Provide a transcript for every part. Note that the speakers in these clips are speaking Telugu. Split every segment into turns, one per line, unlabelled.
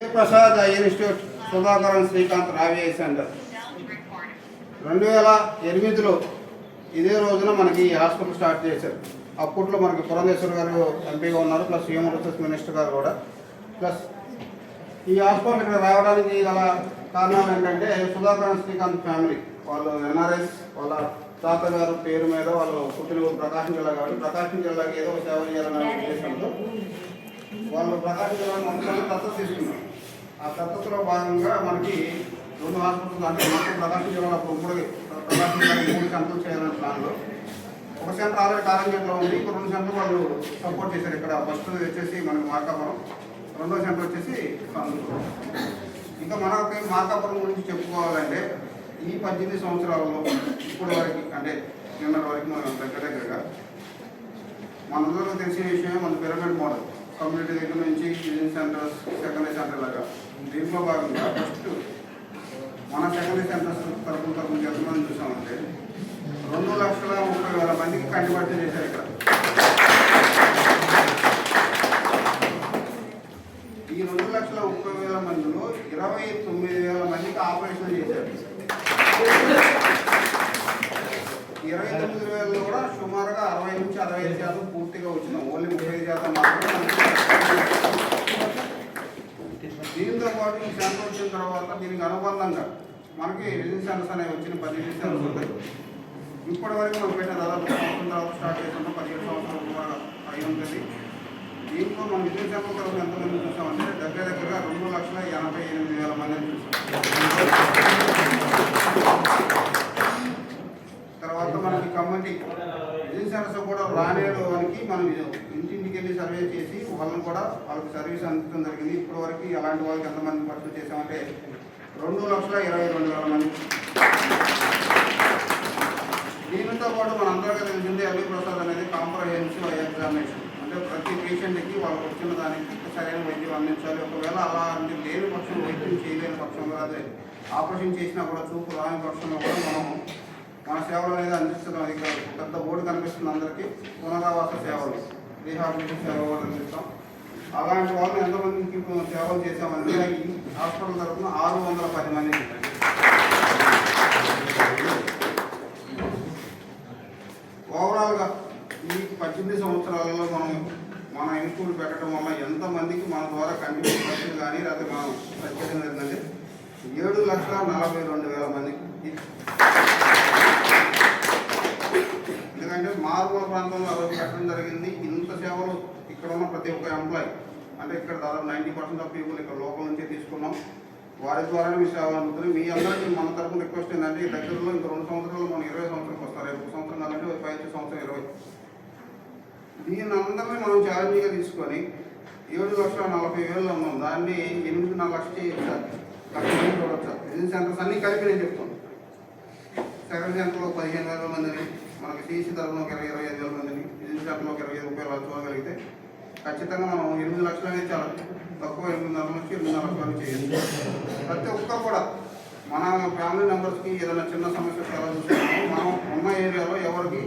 ప్రసాద్ ఇన్స్టిట్యూట్ సుధాకరన్ శ్రీకాంత్ రావి సెంటర్ 2008లో ఇదే రోజున మనకి ఈ హాస్పిటల్ స్టార్ట్ చేశారు. అప్పట్లో మనకి పురంధేశ్వర్ గారు ఎంపీగా ఉన్నారు, ప్లస్ హ్యూమన్ రిసోర్స్ మినిస్టర్ గారు కూడా. ప్లస్ ఈ హాస్పిటల్ ఇక్కడ రావడానికి గల కారణాలు ఏంటంటే సుధాకరన్ శ్రీకాంత్ ఫ్యామిలీ వాళ్ళు ఎన్ఆర్ఎస్, వాళ్ళ తాతగారు పేరు మీద వాళ్ళు పుట్టిన ప్రకాశం జిల్లా కాబట్టి ప్రకాశం జిల్లాకి ఏదో సేవ చేయాలనే ఉద్దేశంతో వాళ్ళు ప్రకాశం జిల్లాను మొత్తం దత్తత తీసుకున్నారు. ఆ దత్తతలో భాగంగా మనకి 2 హాస్పిటల్స్ అంటే మొత్తం ప్రకాశం జిల్లాలో ఇప్పుడు ప్రకాశం జిల్లాకి 3 సెంటర్లు చేయాలనే ప్లాన్లో ఒక సెంటర్ ఆల్రెడీ కారంగేట్లో ఉంది, ఇంకో 2 సెంటర్లు వాళ్ళు సపోర్ట్ చేశారు. ఇక్కడ ఫస్ట్ వచ్చేసి మనకి మార్కాపురం, రెండో సెంటర్ వచ్చేసి కందుకూరు. ఇంకా మనకి మార్కాపురం గురించి చెప్పుకోవాలంటే ఈ 18 సంవత్సరాలలో ఇప్పుడు వరకు అంటే నిన్నటి వరకు మనం దగ్గరగా మనందరూ తెలిసిన విషయమే మన పిరమిడ్ మోడల్ కమ్యూనిటీ దగ్గర నుంచి విజిన్ సెంటర్స్, సెకండరీ సెంటర్ లాగా. దీంట్లో భాగంగా ఫస్ట్ మన సెకండరీ సెంటర్స్ తరపున ఎంతమంది చూసామంటే 2,30,30,000 మందికి కంటిబట్టి చేశారు. ఇక్కడ ఈ 2,30,30,000 మందిలో 29,000 మందికి ఆపరేషన్ చేశారు. 29,000లో కూడా సుమారుగా 60 నుంచి 65% పూర్తిగా వచ్చినాం. ఓన్లీ 35% మాత్రమే. దీంతో పాటు ఈ సెంటర్ వచ్చిన తర్వాత దీనికి అనుబంధంగా మనకి విజిన్ సెంటర్స్ అనేవి వచ్చిన 17 సెంటర్స్ ఉంటాయి. ఇప్పటి వరకు మనం పెట్టిన దాదాపు సంవత్సరం తర్వాత స్టార్ట్ చేస్తున్నాం, 17 సంవత్సరాలు కూడా అయి ఉంటుంది. దీంట్లో మనం విజిన్ సెంటర్ తరఫున ఎంతమంది చూసామంటే దగ్గరగా 2,88,000 మందిని చూసాం. తర్వాత మనకి కమ్యూనిటీ విజిన్ సెంటర్స్ కూడా రానేడు వారికి మనం ఇంటింటికి వెళ్ళి సర్వే చేసి వాళ్ళని కూడా వాళ్ళకి సర్వీస్ అందించడం జరిగింది. ఇప్పటి వరకు అలాంటి వాళ్ళకి ఎంతమంది పరిస్థితి చేసామంటే 2,22,000 మంది. దీనితో పాటు మనందరికీ తెలిసింది అల్లి ప్రసాద్ అనేది కాంప్రహెన్సివ్ ఎగ్జామినేషన్. అంటే ప్రతి పేషెంట్కి వాళ్ళకి వచ్చిన దానికి సరైన వైద్యం అందించాలి. ఒకవేళ అలాంటి లేని పక్షం, వైద్యం చేయలేని పక్షంలో అదే ఆపరేషన్ చేసినా కూడా చూపు రాని పక్షంలో కూడా మనం మన సేవలు అనేది అందిస్తున్నాం. ఇక్కడ పెద్ద బోర్డు కనిపిస్తుంది అందరికీ, పునరావాస సేవలు, రీహాబిలిటేషన్ సేవ కూడా అందిస్తాం. అలాంటి వాళ్ళు ఎంతమందికి సేవలు చేసామంటే ఈ హాస్పిటల్ తరఫున 610 మంది. ఓవరాల్గా ఈ 18 సంవత్సరాలలో మన ఇన్స్టిట్యూట్ పెట్టడం వల్ల ఎంతమందికి మన ద్వారా కంటిన్యూ ఖర్చులు కానీ లేకపోతే మనం ప్రత్యేకంగా ఏంటంటే 7,42,000 మందికి. ఎందుకంటే మారుమూల ప్రాంతంలో అవి పెట్టడం జరిగింది. ఇంత సేవలు ఇక్కడ ఉన్న ప్రతి ఒక్క ఎంప్లాయీ అంటే ఇక్కడ దాదాపు 90% ఆఫ్ పీపుల్ ఇక్కడ లోపల నుంచే తీసుకున్నాం. వారి ద్వారానే మీ సేవలు అందుతున్నాయి. మీ అందరికీ మన తరఫున రిక్వెస్ట్ ఏంటంటే ఈ దగ్గరలో ఇంకో 2 సంవత్సరాలు మనం 20 సంవత్సరాలకు వస్తారు. 1 సంవత్సరం కాదంటే 15 సంవత్సరం 20. దీన్ని అందరినీ మనం ఛాలెంజ్గా తీసుకొని 7,40,000 ఉన్నాం. దాన్ని 8,4 లక్షలు చేయొచ్చు, చూడవచ్చు. విజిన్ సెంటర్స్ అన్నీ కలిపి నేను చెప్తాను. సెకండ్ సెంటర్లో 15,000 మందిని, మనకి సిసి తరఫున 25,000 మందిని, విజిన్ సెంటర్లో 25 రూపాయలు చూడగలిగితే ఖచ్చితంగా మనం 8 లక్షలు అనేది చాలా తక్కువ. 8,5 నుంచి 8,4 లక్షలు చేయాలి. ప్రతి ఒక్కరు కూడా మన ఫ్యామిలీ మెంబర్స్కి ఏదైనా చిన్న సమస్య ఎలా చూస్తున్నామో మనం ఉన్న ఏరియాలో ఎవరికి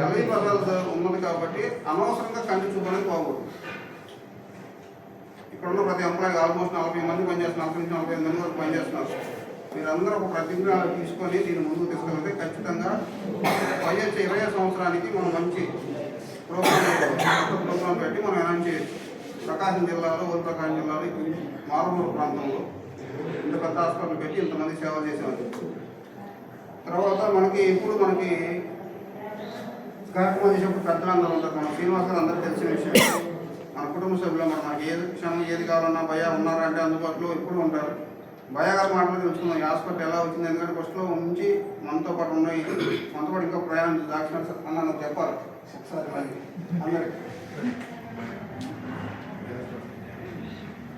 ఎల్ఐ ప్రజలు ఉన్నది కాబట్టి అనవసరంగా కంటి చూపు అనేది పోకూడదు. ఇక్కడ ఉన్న ప్రతి ఎంప్లాయీ ఆల్మోస్ట్ 40 మంది పనిచేస్తున్నారు, 40 నుంచి 45 మంది వరకు పనిచేస్తున్నారు. మీరందరూ ఒక ప్రతిజ్ఞ తీసుకొని దీన్ని ముందుకు తీసుకెళ్తే ఖచ్చితంగా వచ్చే 20 సంవత్సరానికి మనం మంచి ప్రోగ్రాం పెట్టి మనం అనౌన్స్ చేయొచ్చు. ప్రకాశం జిల్లాలో, ప్రకాశం జిల్లాలో మారుమూల ప్రాంతంలో ఇంత పెద్ద హాస్పిటల్ పెట్టి ఇంతమంది సేవలు చేసేవాళ్ళు. తర్వాత మనకి ఇప్పుడు మనకి కార్యక్రమం చేసేప్పుడు పెద్దలందరూ ఉంటారు. మన శ్రీనివాస్ గారు అందరికీ తెలిసిన విషయం. మన కుటుంబ సభ్యులు మనకి ఏది క్షణం ఏది కావాలన్నా భయ ఉన్నారంటే అందుబాటులో ఎప్పుడు ఉంటారు. భయ గారు మాటలు తెలుసుకున్నాం ఈ హాస్పిటల్ ఎలా వచ్చింది. ఎందుకంటే ఫస్ట్లో నుంచి మనతో పాటు ఉన్నాయి, మనతో పాటు ఇంకా ప్రయాణం దాక్షిణ అన్న నాకు చెప్పాలి ఒకసారి మరి అందరికి.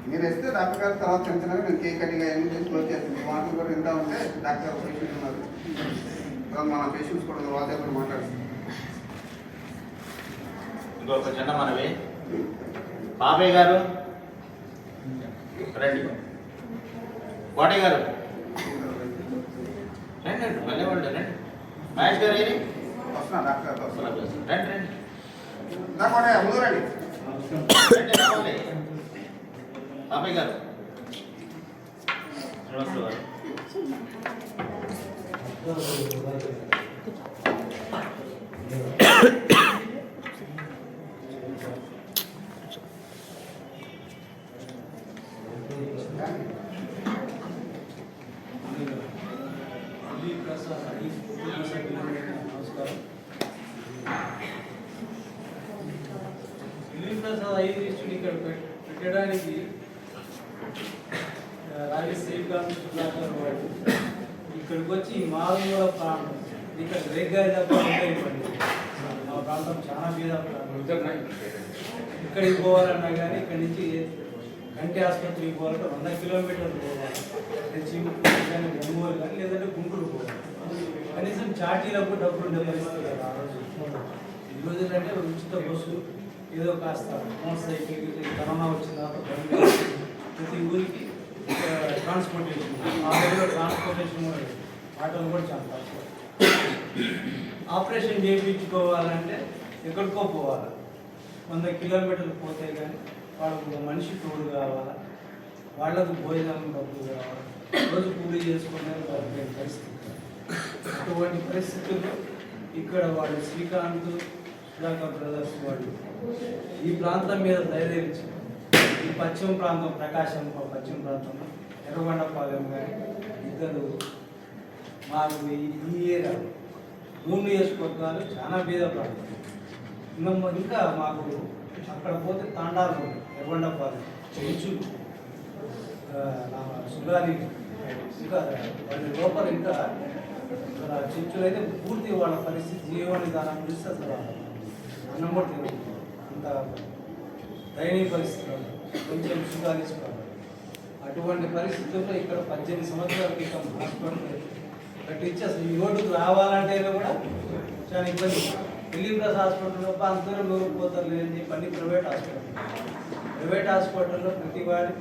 మీరు వస్తే డాక్టర్ గారు తర్వాత చెప్తున్నారు, నేను కేక్ కటింగ్ అయ్యి చేసి క్లోజ్ చేస్తాను. మీ మాటలు కూడా వింటా ఉంటే డాక్టర్ గారు పేషెంట్ ఉన్నారు, తర్వాత మన పేషెంట్స్ కూడా వాళ్ళ దగ్గర మాట్లాడుతున్నాం.
ఇంకొక చిన్న మనవి, బాబాయ్ గారు రండి, కోటయ్య గారు రండి, మళ్ళీ వాళ్ళు రండి, మహేష్ గారు ఏది
వస్తున్నా డాక్టర్ గారు
రండి రండి
కోటయ్య ముందు రండి.
బాబాయ్ గారు శ్రీనివాసరావు గారు.
నమస్కారం. ప్రసాద్ ఐదు ఇష్యూని ఇక్కడ పెట్టడానికి రాజశేఖర్ సుధాకర్ వాడు ఇక్కడికి వచ్చి మాధవ ప్రాంతం ఇక్కడ రేగాయ తప్ప ఇవ్వండి. మా ప్రాంతం చాలా మీద ఇక్కడికి పోవాలన్నా కానీ ఇక్కడి నుంచి కంటి ఆసుపత్రికి పోవాలంటే 100 కిలోమీటర్లు పోవాలి. చీమకూరు కానీ ఒంగోలు కానీ లేదంటే గుంటూరు పోవాలి. కనీసం చాటీలకు డబ్బులు ఉండే పరిస్థితి కదా ఆ రోజు. ఈ రోజులు అంటే ఉచిత బస్సు ఏదో కాస్త మోటార్ సైకిల్ కరోనా వచ్చిన తర్వాత ప్రతి ఊరికి ట్రాన్స్పోర్టేషన్ ఆ రోజులో ట్రాన్స్పోర్టేషన్ ఆటోలు కూడా చాలా తక్కువ. ఆపరేషన్ చేయించుకోవాలంటే ఎక్కడికో పోవాలి. 100 కిలోమీటర్లు పోతే కానీ వాళ్ళకు మనిషి తోడు కావాలా, వాళ్ళకు భోజనం డబ్బులు కావాలి, రోజు కూలీ చేసుకునే పరిస్థితి. అటువంటి పరిస్థితుల్లో ఇక్కడ వాళ్ళు శ్రీకాంత్ సుధాకర్ బ్రదర్స్ వాళ్ళు ఈ ప్రాంతం మీద ధైర్యించి ఈ పశ్చిమ ప్రాంతం ప్రకాశం పశ్చిమ ప్రాంతంలో ఎర్రగొండపాలెం కానీ ఇద్దరు మాకు ఈ ఏరియా 3 నియోజకవర్గాలు చాలా బీద ప్రాంతం. ఇంకా మాకు అక్కడ పోతే తాండాలు ఎర్రగొండపాలెం చెంచు సుగాలి ఇంకా వాళ్ళ లోపల ఇంకా చెంచులు అయితే పూర్తి వాళ్ళ పరిస్థితి జీవన విధానం చూస్తే అసలు అన్నం కూడా తెలియదు. అంత దయనీయ పరిస్థితులు కొంచెం సుగాలించుకోవాలి. అటువంటి పరిస్థితుల్లో ఇక్కడ 18 సంవత్సరాల క్రితం హాస్పిటల్ కట్టించి అసలు ఈ రోడ్డుకు రావాలంటే కూడా చాలా ఇబ్బంది. ఢిల్లీ హాస్పిటల్లో అందరూ నూరుకుపోతారు లేదని చెప్పి అన్ని ప్రైవేట్ హాస్పిటల్లో ప్రతి వాడి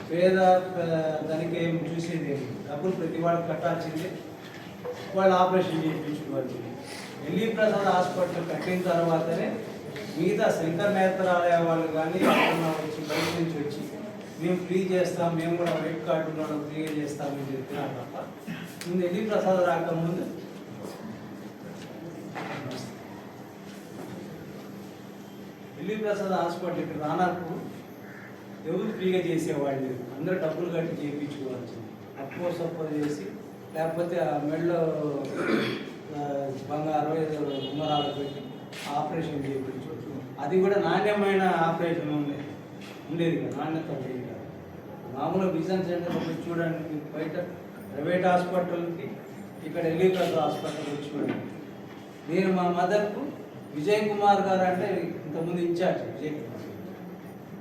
పేద దానికి ఏం చూసేది డబ్బులు ప్రతి వాడికి కట్టాల్సింది. వాళ్ళు ఆపరేషన్ చేయించుకోవాలి. ఢిల్లీ ప్రసాద్ హాస్పిటల్ కట్టిన తర్వాతనే మిగతా శంకర్ నేత్రాలయ వాళ్ళు కానీ వచ్చి బయట నుంచి వచ్చి మేము ఫ్రీ చేస్తాం, మేము కూడా వైట్ కార్డు ఉన్న ఫ్రీగా చేస్తామని చెప్తున్నారు తప్ప ముందు ఢిల్లీ ప్రసాద్ రాకముందు ఢిల్లీ ప్రసాద్ హాస్పిటల్ ఇక్కడ రానప్పుడు ఎవరు ఫ్రీగా చేసేవాళ్ళు, అందరూ డబ్బులు కట్టి చేయించుకోవచ్చు. అప్పో సప్పో చేసి లేకపోతే ఆ మెడలో బంగారం ఏదో ఉంగరాలు పెట్టి ఆపరేషన్ చేయించవచ్చు. అది కూడా నాణ్యమైన ఆపరేషన్ ఉండేది కదా, నాణ్యత ఉండేది కదా. మామూలుగా విజన్ సెంటర్ చూడండి, బయట ప్రైవేట్ హాస్పిటల్కి ఇక్కడ ఎలికల్ హాస్పిటల్ చూడండి. నేను మా మదర్కు విజయ్ కుమార్ గారు అంటే ఇంతకుముందు ఇన్ఛార్జ్ విజయ్ కుమార్,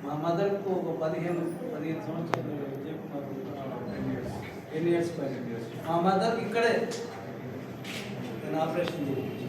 మా మదర్కు ఒక 15 సంవత్సరాలు విజయ్ కుమార్ 10 years మా మదర్కి ఇక్కడే నేను ఆపరేషన్ చేయాలి.